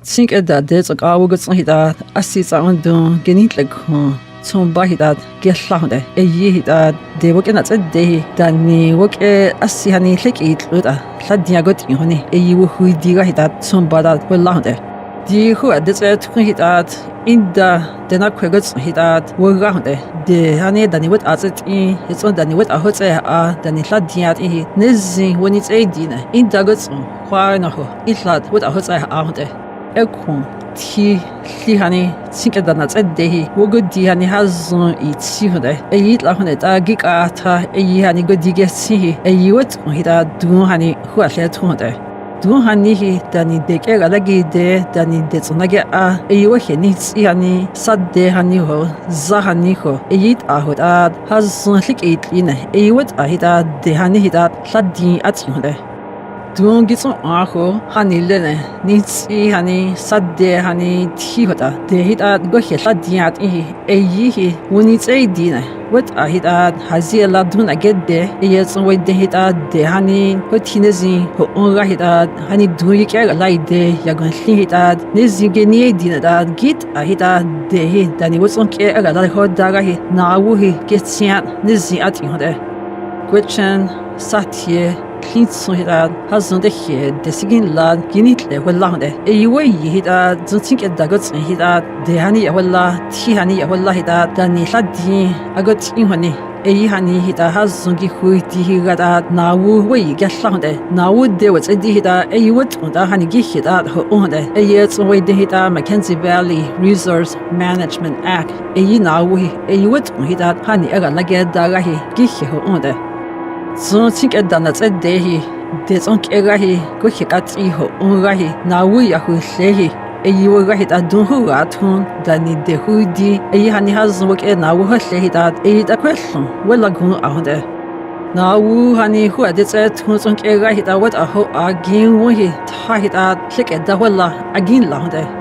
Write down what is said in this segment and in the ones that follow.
think that there's a guy who gets that assist on doing getting like some by that get found a year that they work in at a day than me work a see honey like it with a Ladia got in honey a you who did that some bad that will loud there. The who at this to hit that in the not quite hit that work around there. The honey than it would as it in it's on than it would a hot air than it had the in Nizzy when it's a dinner in Daggots why no it's lad with a hot air out there. Ekon ti honey think that not a day wo good di honey has it see there a eat la honey a gig at a honey good dig see a you would hit that do honey who are here to there. Do honey than it take a lagi there than it did on a you needs honey sad de honey ho zahani ho a eat a hood has like it in a would a hit the honey hit that ladi at you there. Don't get some aho, honey lene, needs honey, sad de honey, tea-hota. They hit at go here, ladiat a ye, when it's a dinner. What I hit at, has he allowed to get there? Yes, wait, they hit at the honey, what tinezi, who only hit at, honey, do you care a light day? You're going to hit at, Nizzy Genie dinner that get a hit at the hit, then he was on care a lot hot dagger. Now he gets sent, Nizzy at you there. Question, sat here. Clint hita hazon de he de sigin la ginit le wala de e way hita think at dagots hita de hani wala ti hani wala hita dani ladi agot in hani e hani hita hazon gi khuiti hita nawu way gasla de nawu de was e hita e wot da hani gi hita ho on de e yets way de hita Mackenzie Valley Resource Management Act e nawu e wot hita hani aga lage da gahi gi ho on de. So think at that a day, there's on Kerahi, go hit at Iho, Unrahi, now we are who say a you will write at Dunhu at home, than need the hoodie, a honey has work and now will say that a question. Well, I go out there. Now, honey, who had it at who's on Kerahi, what a ho again, when he tied at, click at the wella again louder.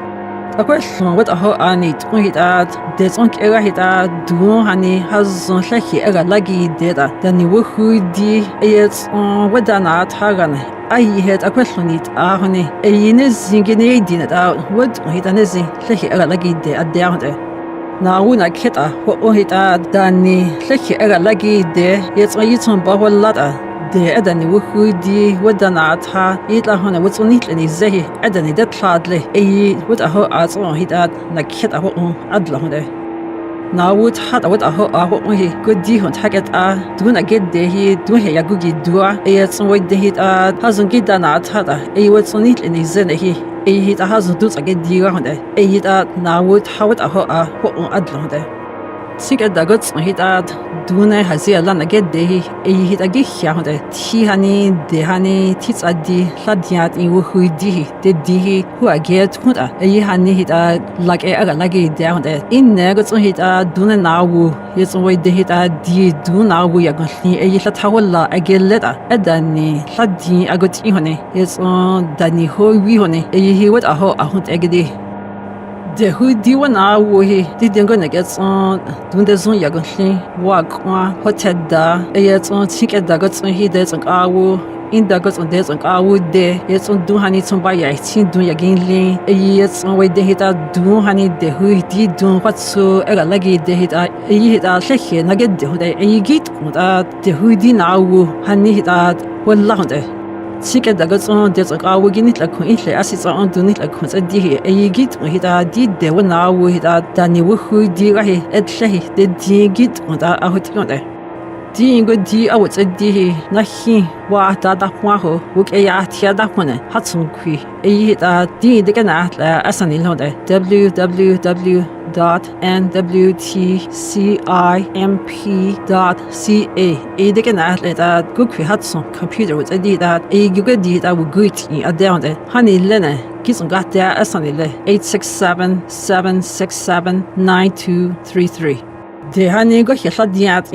A question what a ho anit when hit at there's on era hit at do honey has on shaki era lagi data than you who di it's on whether not hagan I had a question it honey a ines zingin dinner out what hit an easy shaki era lagi de at down there. Now when I get a what hit at Danny shaki era lagi de it's on it's on bubble ladder. The Adani Wukudi, what done at her, eat la honey, what's on it, and is Zehi, Adani that hardly, a what a ho as on hit at, like hit a ho on Adlahonde. Now would had what a ho on he, good deal on target do not get there he, do he a googie doer, a some way they hit at, hasn't get done at Hada, a what's on it, and is Zehi, a hit a hasn't do again dear on there, a hit at now would how it a ho on Adlahonde. Think at the gods hit at Dune has a land get day, a hit a gig here, tea honey, the honey, tits at the ladiat in who di, the di who I get huda, a honey hit like a laggy down there. In negots hit a Dune now, yes, away the hit a di do now we are going to a yatawala a get letter, a danny, ladi a got in honey, yes, on Danny ho we honey, a he what a ho a hunt egg. The who do one hour he didn't gonna get on doing the zone yagonly, walk on, hotel da, a yet on think at the gods on he does on our in the gods on days on our day, yet on do honey some by I think do again, a yet on way they hit out do honey the who did do what so a laggy they hit a hit out like here, nugget the hood, a get that the who did now honey hit out one louder. Think at the gods on there's a our guinea like coincidentally as it's on doing it like constantly a git when he did there when now we had Danny who did at Shahi, the D git on that out on there. Ding good D I would say D Nahi wa that waho, look a yat here that one, Hudson Cree, a hit a D the ganat as an in there www.nwtcimp.ca a the ganat that good Hudson computer would say that a good deed I would greet in a down there. Honey Lena, kids on got there as an 867-767-9233. de hani go hela diat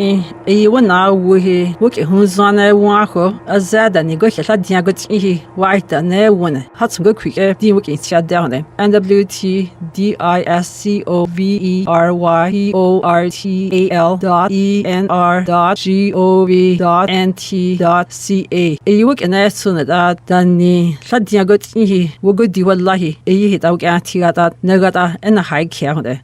e wana wuhi wuki hunzana wako azada ni go hela dia go ti waita ne wona hats go kwike di wuki tia down NWTDISCOVERYPORTENR.gov.nt.ca e wuki na suna da dani la dia go ti wo go di wallahi e hita wuki ati da negata en hai kya